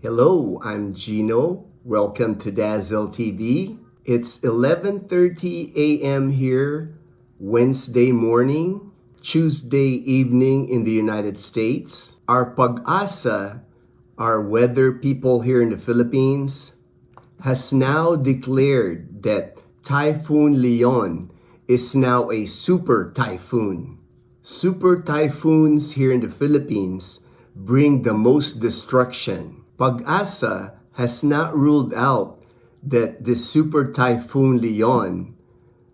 Hello, I'm Gino. Welcome to Dazzle TV. It's 11:30 a.m. here, Wednesday morning, Tuesday evening in the United States. Our pag-asa, our weather people here in the Philippines, has now declared that Typhoon Leon is now a super typhoon. Super typhoons here in the Philippines bring the most destruction. Pag-asa has not ruled out that the super typhoon Leon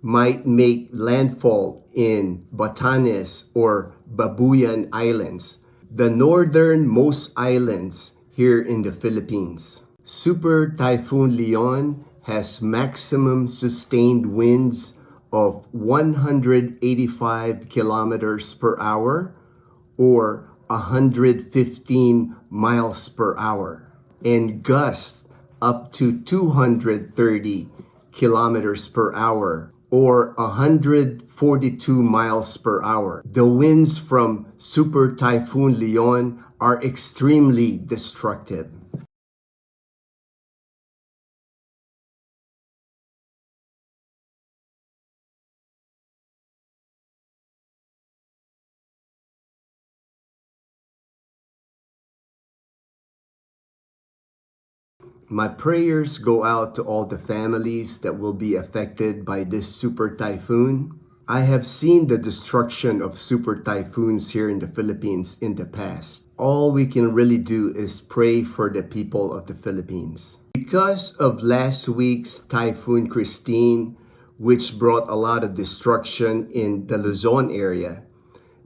might make landfall in Batanes or Babuyan Islands, the northernmost islands here in the Philippines. Super Typhoon Leon has maximum sustained winds of 185 kilometers per hour or 115 miles per hour and gusts up to 230 kilometers per hour or 142 miles per hour. The winds from Super Typhoon Leon are extremely destructive. My prayers go out to all the families that will be affected by this super typhoon. I have seen the destruction of super typhoons here in the Philippines in the past. All we can really do is pray for the people of the Philippines. Because of last week's Typhoon Christine, which brought a lot of destruction in the Luzon area,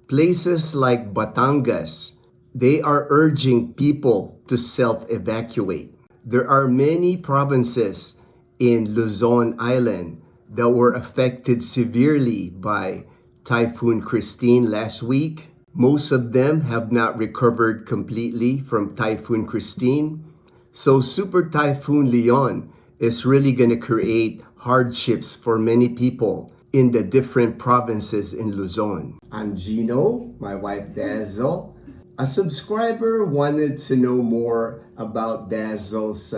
places like Batangas, they are urging people to self-evacuate. There are many provinces in Luzon Island that were affected severely by Typhoon Christine last week. Most of them have not recovered completely from Typhoon Christine. So Super Typhoon Leon is really going to create hardships for many people in the different provinces in Luzon. I'm Gino, my wife Dazzle. A subscriber wanted to know more about Dazzle's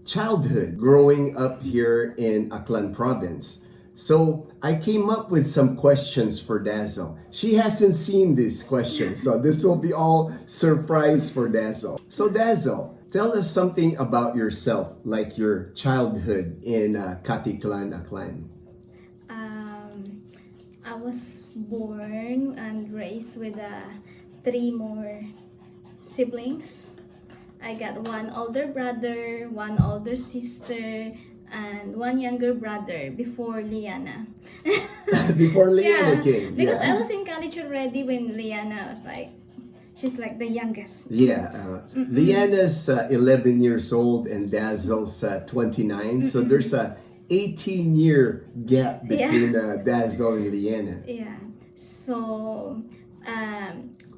childhood growing up here in Aklan province. So I came up with some questions for Dazzle. She hasn't seen these questions, so this will be all surprise for Dazzle. So Dazzle, tell us something about yourself, like your childhood in Caticlan, Aklan. Um, I was born and raised with three more siblings. I got one older brother, one older sister, and one younger brother before Liana. Before Leanna Yeah, came. because Yeah. I was in college already when Liana was like, she's like the youngest. Yeah, Leanna's 11 years old and Dazzle's 29. So there's a 18-year gap between Dazzle and Leanna. Yeah. So,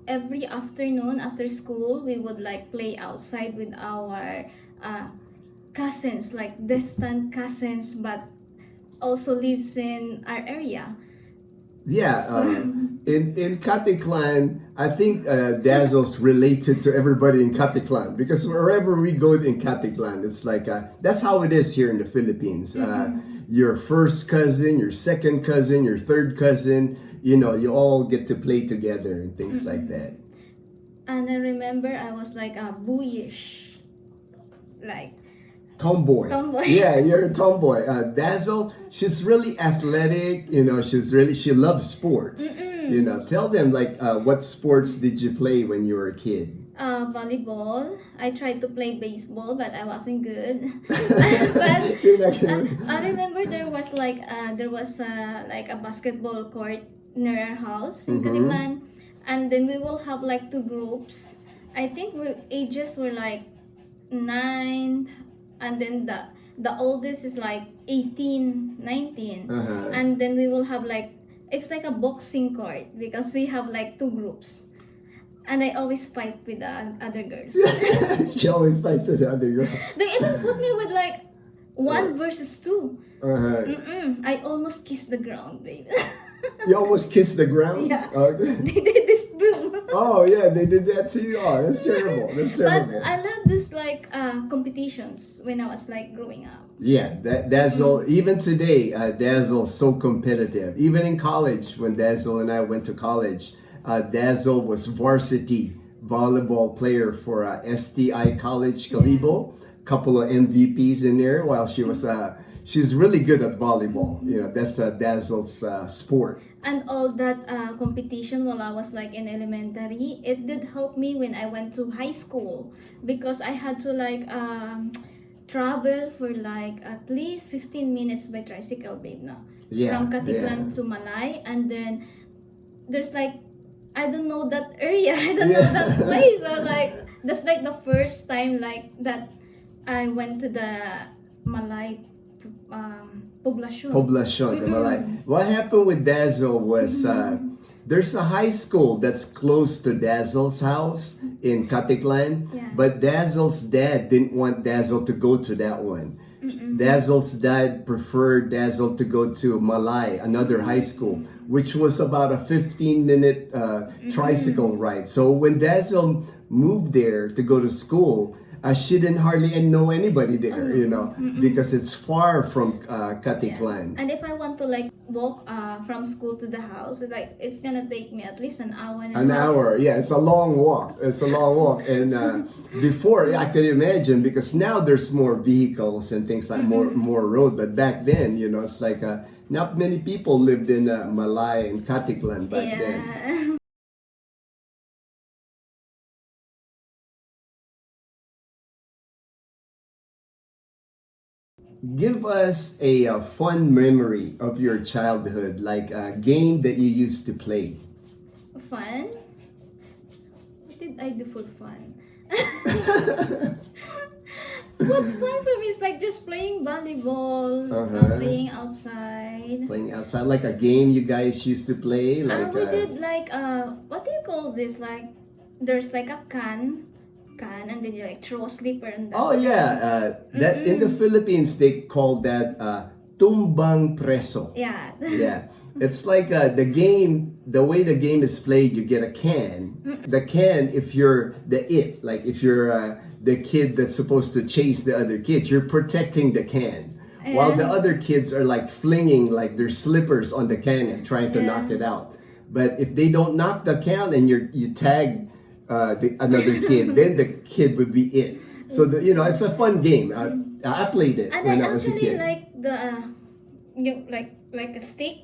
every afternoon after school, we would like play outside with our cousins, like distant cousins, but also lives in our area. Yeah, in Caticlan, I think Dazzle's related to everybody in Caticlan because wherever we go in Caticlan, it's like that's how it is here in the Philippines. Your first cousin, your second cousin, your third cousin, you all get to play together and things like that. And I remember I was like a boyish, like Tomboy. Tomboy. Yeah, you're a tomboy. Dazzle, she's really athletic. She loves sports. Tell them like what sports did you play when you were a kid? Volleyball. I tried to play baseball, but I wasn't good. But You're not gonna. I remember there was like a basketball court near our house in Caticlan, and then we will have like two groups. I think we ages were like 9, and then the oldest is like 18, 19, and then we will have like it's like a boxing court because we have like two groups. And I always fight with the other girls. She always fights with the other girls. They even put me with like 1 versus 2. Uh-huh. I almost kissed the ground, babe. You almost kissed the ground? Yeah. Okay. They did this boom. Oh, yeah, they did that to you. Oh, that's terrible. That's But terrible. I love this like competitions when I was like growing up. Yeah, that Dazzle, even today, Dazzle's so competitive. Even in college, when Dazzle and I went to college, Dazzle was varsity volleyball player for STI College Calibo. Couple of MVPs in there while she was, she's really good at volleyball. You know, that's Dazzle's sport. And all that competition while I was like in elementary, it did help me when I went to high school because I had to like travel for like at least 15 minutes by tricycle, babe, no? Yeah, From Caticlan to Malay, and then there's like I don't know that area, I don't know that place. So like that's like the first time like that I went to the Malay poblacion. Poblacion, am I right? What happened with Dazzle was there's a high school that's close to Dazzle's house in Caticlan, Yeah. but Dazzle's dad didn't want Dazzle to go to that one. Dazzle's dad preferred Dazzle to go to Malay, another high school, which was about a 15-minute tricycle ride. So when Dazzle moved there to go to school, she didn't hardly know anybody there, you know, because it's far from Caticlan. And if I want to like walk from school to the house, it's gonna take me at least an hour and a An half. hour, yeah, it's a long walk. It's a long walk, and before I could imagine because now there's more vehicles and things like more road. But back then, you know, it's like not many people lived in Malay and Caticlan back then. Yeah. Give us a fun memory of your childhood, like a game that you used to play. Fun? What did I do for fun? What's fun for me is like just playing volleyball, playing outside. Playing outside, like a game you guys used to play, like We did like what do you call this? Like there's like a can and then you like throw a slipper and that. oh yeah, that in the Philippines they call that tumbang preso. Yeah. Yeah, it's like the game. The way the game is played, you get a can. The can, if you're like if you're the kid that's supposed to chase the other kid, you're protecting the can. While the other kids are like flinging like their slippers on the can and trying to knock it out. But if they don't knock the can and you tag another kid, then the kid would be it. So it's a fun game. I played it And when I I was a actually kid. like the like a stick,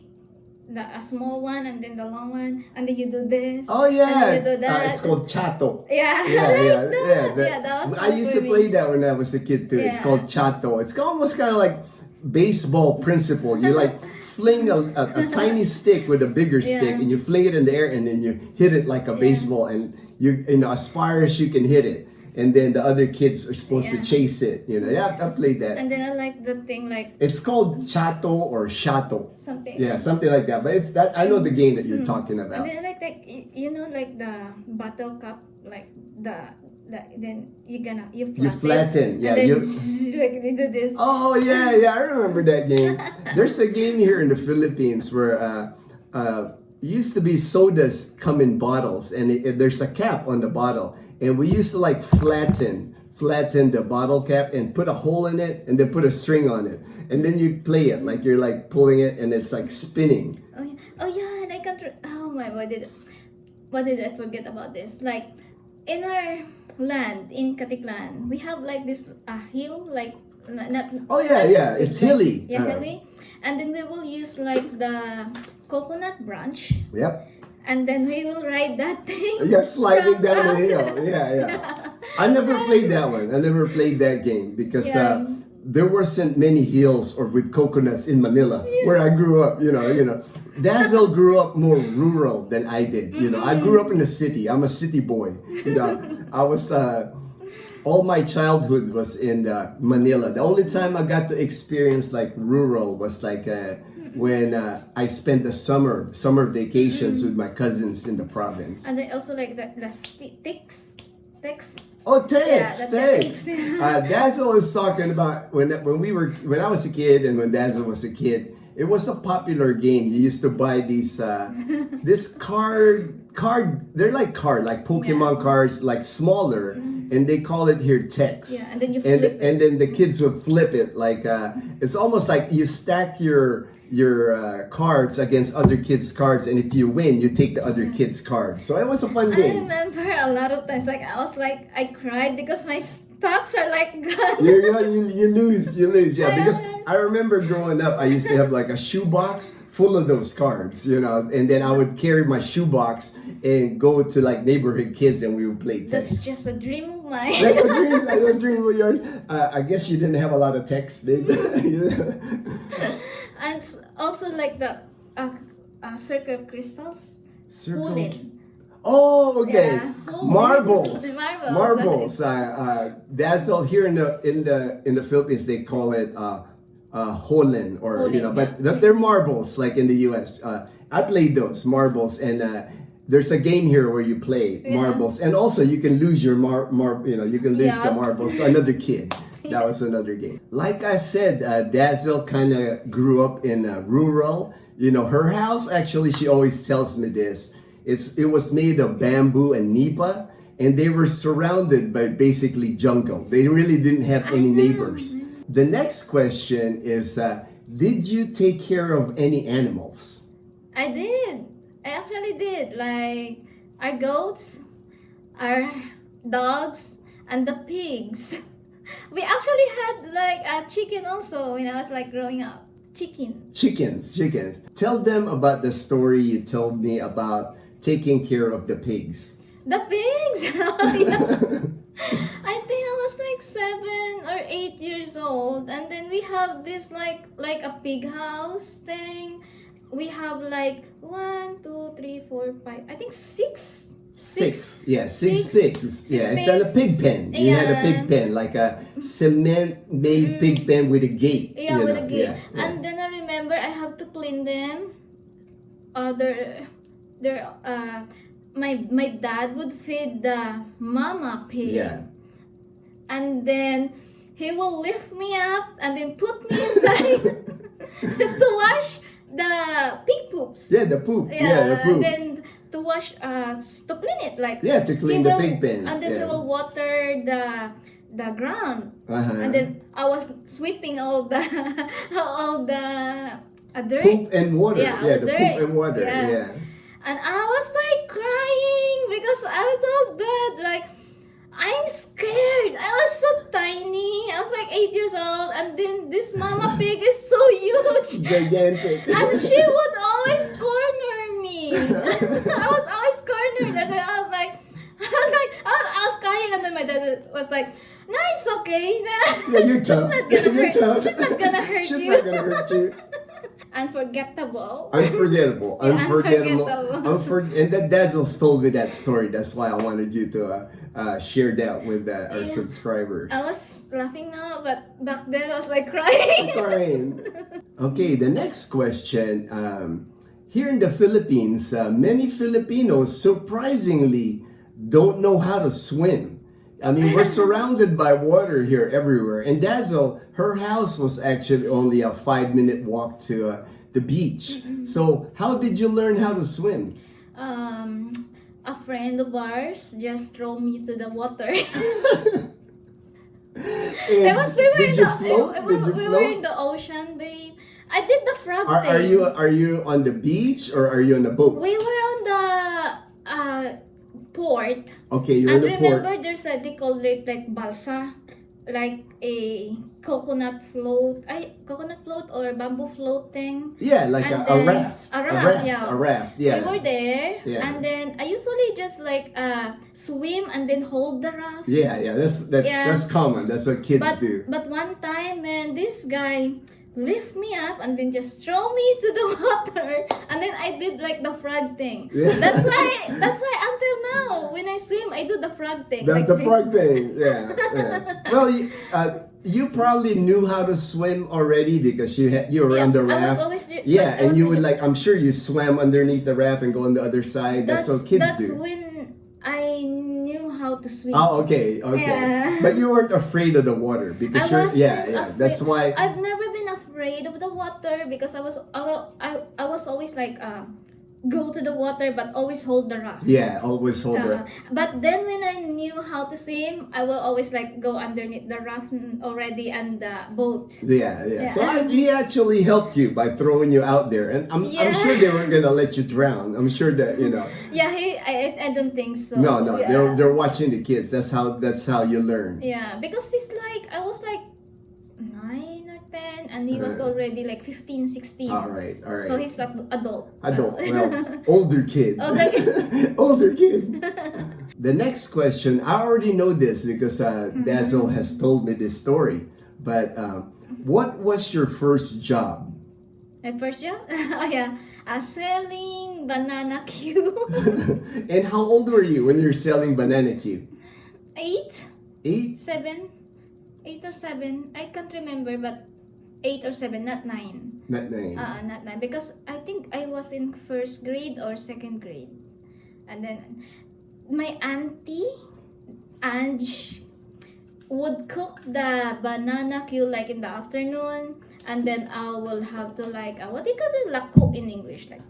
a small one and then the long one, and then you do this. Oh And yeah, then you do that. it's called chato. Yeah, Yeah, I like yeah, that. yeah. Yeah, that was I fun used for to play me. that when I was a kid too. It's Yeah. called chato. It's almost kind of like baseball principle. You like fling a tiny stick with a bigger stick, Yeah. and you fling it in the air, and then you hit it like a baseball, and you as far as you can hit it. And then the other kids are supposed to Yeah. chase it. Yeah, I played that. And then I like the thing like It's called chato or shato. something. Yeah, something like that. But it's that I know the game that you're talking And about. then I like like the bottle cup, like then you You flatten, yeah. And then You, like they do this. oh yeah, I remember that game. There's a game here in the Philippines where used to be sodas come in bottles, and there's a cap on the bottle, and we used to like flatten the bottle cap and put a hole in it, and then put a string on it, and then you play it like you're like pulling it, and it's like spinning. Oh yeah, and I can't. Oh my, what did I forget about this? Like in our land in Caticlan, we have like this hill, like not. Oh yeah, not yeah, steep, it's hilly. Yeah, hilly, and then we will use like the coconut branch, Yep. and then we will ride that thing. Yeah, sliding from down the up. hill. Yeah. I never played that one. I never played that game because Yeah. there wasn't many hills or with coconuts in Manila where I grew up. Dazzle grew up more rural than I did. I grew up in the city. I'm a city boy. I was all my childhood was in Manila. The only time I got to experience like rural was like when I spent the summer vacations with my cousins in the province. And then also like the sticks, Oh, Yeah, text, the text. text. Dazzle was talking about when I was a kid and when Dazzle was a kid. It was a popular game. You used to buy these this card. They're like like Pokemon Yeah. cards, like smaller, and they call it here text. Yeah, and then you and flip it. and then the kids would flip it like it's almost like you stack your cards against other kids' cards, and if you win, you take the other kids' cards. So it was a fun I game. remember a lot of times, like I was like, I cried because my stocks are like gone. You lose, yeah. I Because know. I remember growing up, I used to have like a shoebox full of those cards, and then I would carry my shoebox and go to like neighborhood kids, and we would play That's text. just a dream of mine. That's a dream. That's a dream of yours. I guess you didn't have a lot of text, babe. And also like the circle crystals. Circle. Pulling. Oh, okay. Yeah. Oh. Marbles. The Marbles. marbles. Dazzle here in the Philippines they call it holen or Holen, but yeah. they're marbles like in the U.S. I played those marbles and there's a game here where you play Yeah. marbles and also you can lose your you can lose the Yeah. marbles to another kid. That was another game. Like I said, Dazzle kind of grew up in rural. Her house actually. She always tells me this. It was made of bamboo and nipa, and they were surrounded by basically jungle. They really didn't have any neighbors. The next question is, did you take care of any animals? I did. I actually did. Like our goats, our dogs, and the pigs. We actually had like a chicken also when I was like growing up. Chickens. Tell them about the story you told me about taking care of the pigs. The pigs. Yeah. I think I was like 7 or 8 years old, and then we have this like a pig house thing. We have like 1, 2, 3, 4, 5. I think six. Six pigs. Six Yeah, it's not a pigs. pig pen. You had a Yeah. pig pen, like a cement-made pig pen with a gate. Yeah, you with know, a gate. yeah, yeah. And then I remember I have to clean them. They're my dad would feed the mama pig. Yeah. And then he will lift me up and then put me inside to wash the pig poops. Yeah, the poop. Yeah, the poop. And then to wash to clean it like Yeah, to clean he the will- pig pen. and then yeah. he will water the ground. Uh-huh. And then I was sweeping all the all the dirt. Poop and water. Yeah, Yeah, the the dirt. poop and water. Yeah. Yeah. And I was like crying because I told Dad like I'm scared. I was so tiny. I was like 8 years old, and then this mama pig is so huge. Gigantic. And she would always corner me. I was always cornered, and then I was crying, and then my dad was like, "No, it's okay. Yeah, you're She's tough. not gonna You're hurt. tough. She's not gonna hurt She's you." not gonna hurt you. Unforgettable. Unforgettable. Yeah, Unforgettable. unforgettable. And that Dazzle's told me that story. That's why I wanted you to share that with our Yeah. subscribers. I was laughing now, but back then I was like crying. Fine. Okay, the next question. Here in the Philippines, many Filipinos surprisingly don't know how to swim. I mean, we're surrounded by water here everywhere. And Dazzle, her house was actually only a 5-minute walk to the beach. So, how did you learn how to swim? A friend of ours just threw me to the water. And It was we were did in you the float? Did you we float? were in the ocean, babe. I did the frog Are thing. you on the beach or are you on the boat? We were on the port. Okay, you're And on the port. remember, there's they call it like balsa, like a coconut float or bamboo float thing. Yeah, like And a then- raft. a raft, yeah. A raft, yeah. We were there, Yeah. and then I usually just like swim and then hold the raft. Yeah, that's Yeah. common. That's what kids do. But one time, man, this guy lift me up and then just throw me to the water, and then I did like the frog thing. Yeah. That's why until now when I swim I do the frog thing. The, like the this. frog thing, yeah. Well, you probably knew how to swim already because you were Yeah, on the I was raft. always Yeah, I and was you in would the- like, I'm sure you swam underneath the raft and go on the other side. That's what kids that's do. when I knew how to swim. Oh, okay, okay. Yeah. But you weren't afraid of the water because I wasn't yeah. That's afraid. why. I've never been afraid of the water because I was always like go to the water but always hold the raft. Yeah, always hold her. But then when I knew how to swim, I will always like go underneath the raft already and the boat. Yeah. So he actually helped you by throwing you out there, and I'm sure they weren't gonna let you drown. I'm sure that Yeah, I don't think so. No, Yeah. they're watching the kids. That's how you learn. Yeah, because he's like I was like 9 or 10 and he was already like 15, 16. All right. So he's adult. Adult, well, older kid. Okay. Older kid. The next question, I already know this because Dazzle has told me this story. But what was your first job? My first job? Oh yeah. Selling banana Q. And how old were you when you're selling banana Q? 8? 8? 7? 8 or 7? I can't remember, but 8 or 7, not 9. Not 9. Not 9. Because I think I was in first grade or second grade. And then my auntie, Ange, would cook the banana Q like in the afternoon. And then I will have to like, what do you call it? Lako in English. Like,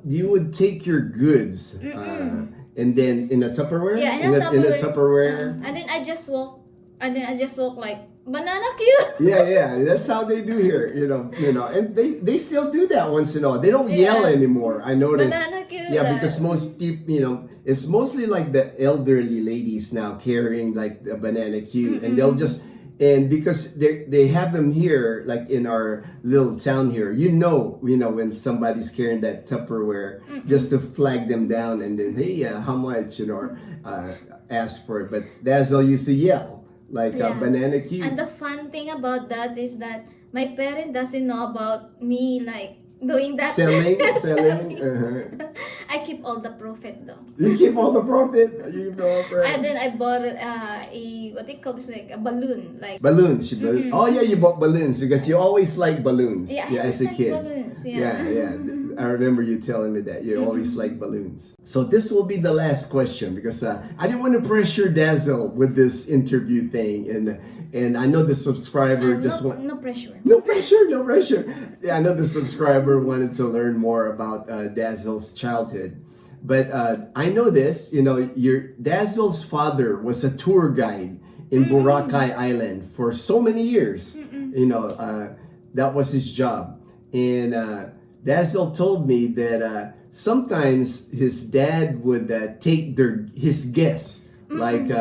You would take your goods and then in a Tupperware? yeah, in a Tupperware. And then I just walk like banana Q. Yeah, that's how they do here, and they still do that once in a while. They don't yell anymore. I noticed. Banana Q. Yeah, because most people, it's mostly like the elderly ladies now carrying like the banana Q, and they'll just because they have them here, like in our little town here. When somebody's carrying that Tupperware, just to flag them down, and then hey, how much, or ask for it. But Dazzle used to yell. Like a banana Q. And the fun thing about that is that my parent doesn't know about me like doing that. Selling. I keep all the profit though. You keep all the profit. And then I bought what they call this, like a balloon, like balloons. Oh yeah, you bought balloons because you always like balloons. Yeah, as a like kid. balloons. Yeah. I remember you telling me that you always like balloons. So this will be the last question because I didn't want to pressure Dazzle with this interview thing, and I know the subscriber no pressure. No pressure. Yeah, I know the subscriber wanted to learn more about Dazzle's childhood. But I know this, your Dazzle's father was a tour guide in Boracay Island for so many years. That was his job. And Dazzle told me that sometimes his dad would take his guests, like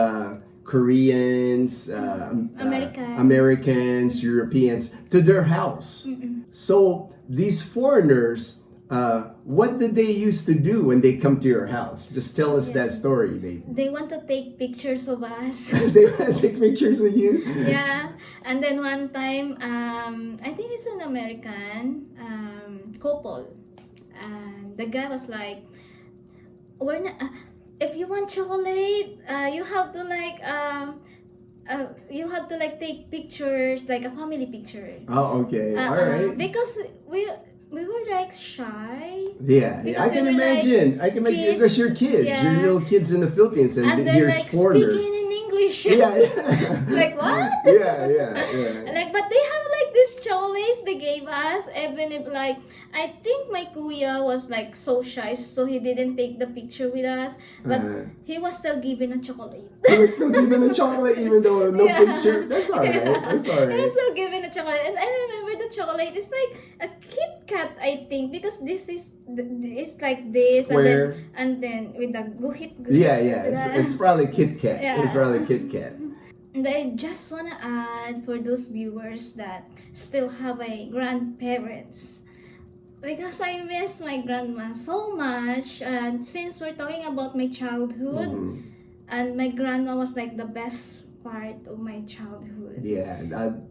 Koreans, Americans, Europeans, to their house. So these foreigners, what did they used to do when they come to your house? Just tell us that story, baby. They want to take pictures of us. They want to take pictures of you? Yeah. And then one time, I think it's an American couple. And the guy was like, "We're not. If you want chocolate, you have to like take pictures, like a family picture." Oh, okay. All right. Because we were like shy. Yeah, I can imagine. Because you're kids. You're little kids in the Philippines, and they're you're like foreigners. speaking in English. Yeah. Like what? Yeah. Like, but they have like these chocolates they gave us, even if like I think my kuya was like so shy, so he didn't take the picture with us, but he was still given a chocolate. He was still given a chocolate even though no picture. That's alright. That's alright. He was still given a chocolate, and I remember the chocolate is like a Kit Kat, I think, because this is it's like this Square. and then with the guhit. Yeah. It's probably Kit Kat. Yeah. It's probably Kit Kat. And I just wanna add for those viewers that still have a grandparents, because I miss my grandma so much. And since we're talking about my childhood, and my grandma was like the best part of my childhood. Yeah,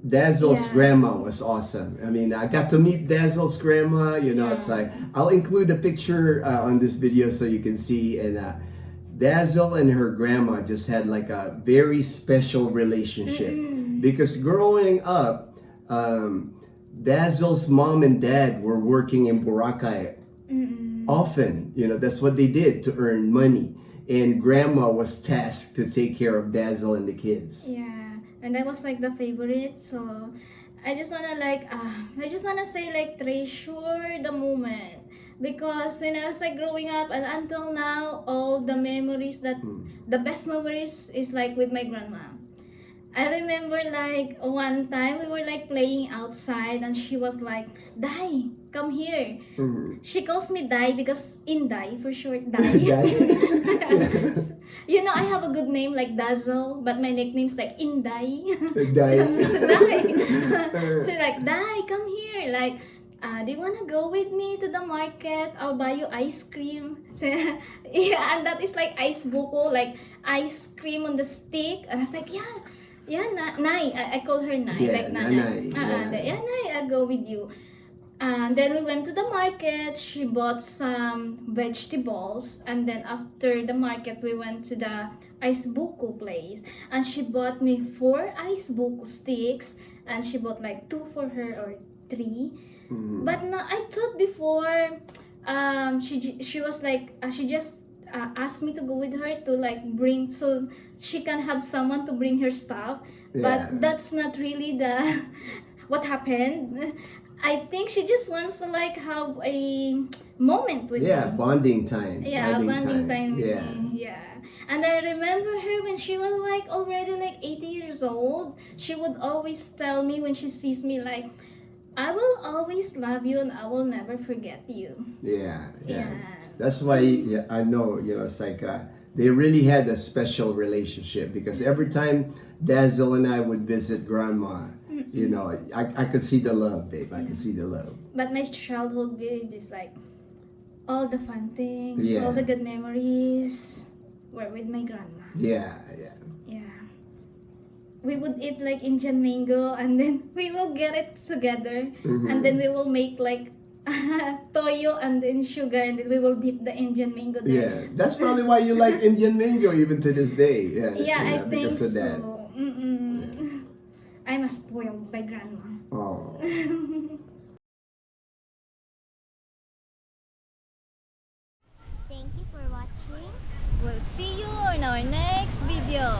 Dazzle's grandma was awesome. I mean, I got to meet Dazzle's grandma. It's like I'll include a picture on this video so you can see. And Dazzle and her grandma just had like a very special relationship because growing up, Dazzle's mom and dad were working in Boracay often. That's what they did to earn money. and grandma was tasked to take care of Dazzle and the kids. Yeah, and I was like the favorite, so I just wanna say like treasure the moment, because when I was like growing up and until now, all the memories that the best memories is like with my grandma. I remember like one time we were like playing outside and she was like, Dai, come here. She calls me Dai because Inday for short, Dai. Yes. You know, I have a good name like Dazzle, but my nickname's like Inday. Dai. So Dai. She's like, Dai, come here. Like, do you wanna go with me to the market? I'll buy you ice cream. So, yeah, and that is like ice buko, like ice cream on the stick. And I was like, yeah, Nai. I call her Nai, Yeah, like Nana. Nanay, yeah. Nai, I'll go with you. And then we went to the market. She bought some vegetables. And then after the market, we went to the ice buko place. And she bought me 4 ice buko sticks. And she bought like 2 for her or 3. But no, I thought before, she was like, she just asked me to go with her to like bring, so she can have someone to bring her stuff. Yeah. But that's not really the what happened. I think she just wants to like have a moment with Yeah, me. bonding time. Yeah, bonding time with Yeah. me. Yeah. And I remember her when she was like already like 80 years old. She would always tell me when she sees me like, I will always love you and I will never forget you. Yeah. Yeah. That's why I know, it's like they really had a special relationship because every time Dazzle and I would visit grandma, I could see the love, babe. I could see the love. But my childhood, babe, is like all the fun things, Yeah. all the good memories were with my grandma. Yeah. Yeah. We would eat like Indian mango and then we will get it together and then we will make like toyo and then sugar and then we will dip the Indian mango there. Yeah. That's probably why you like Indian mango even to this day. Yeah. Yeah, I think because of that. so. I'm a spoiled by grandma. Oh. Thank you for watching. We'll see you in our next video.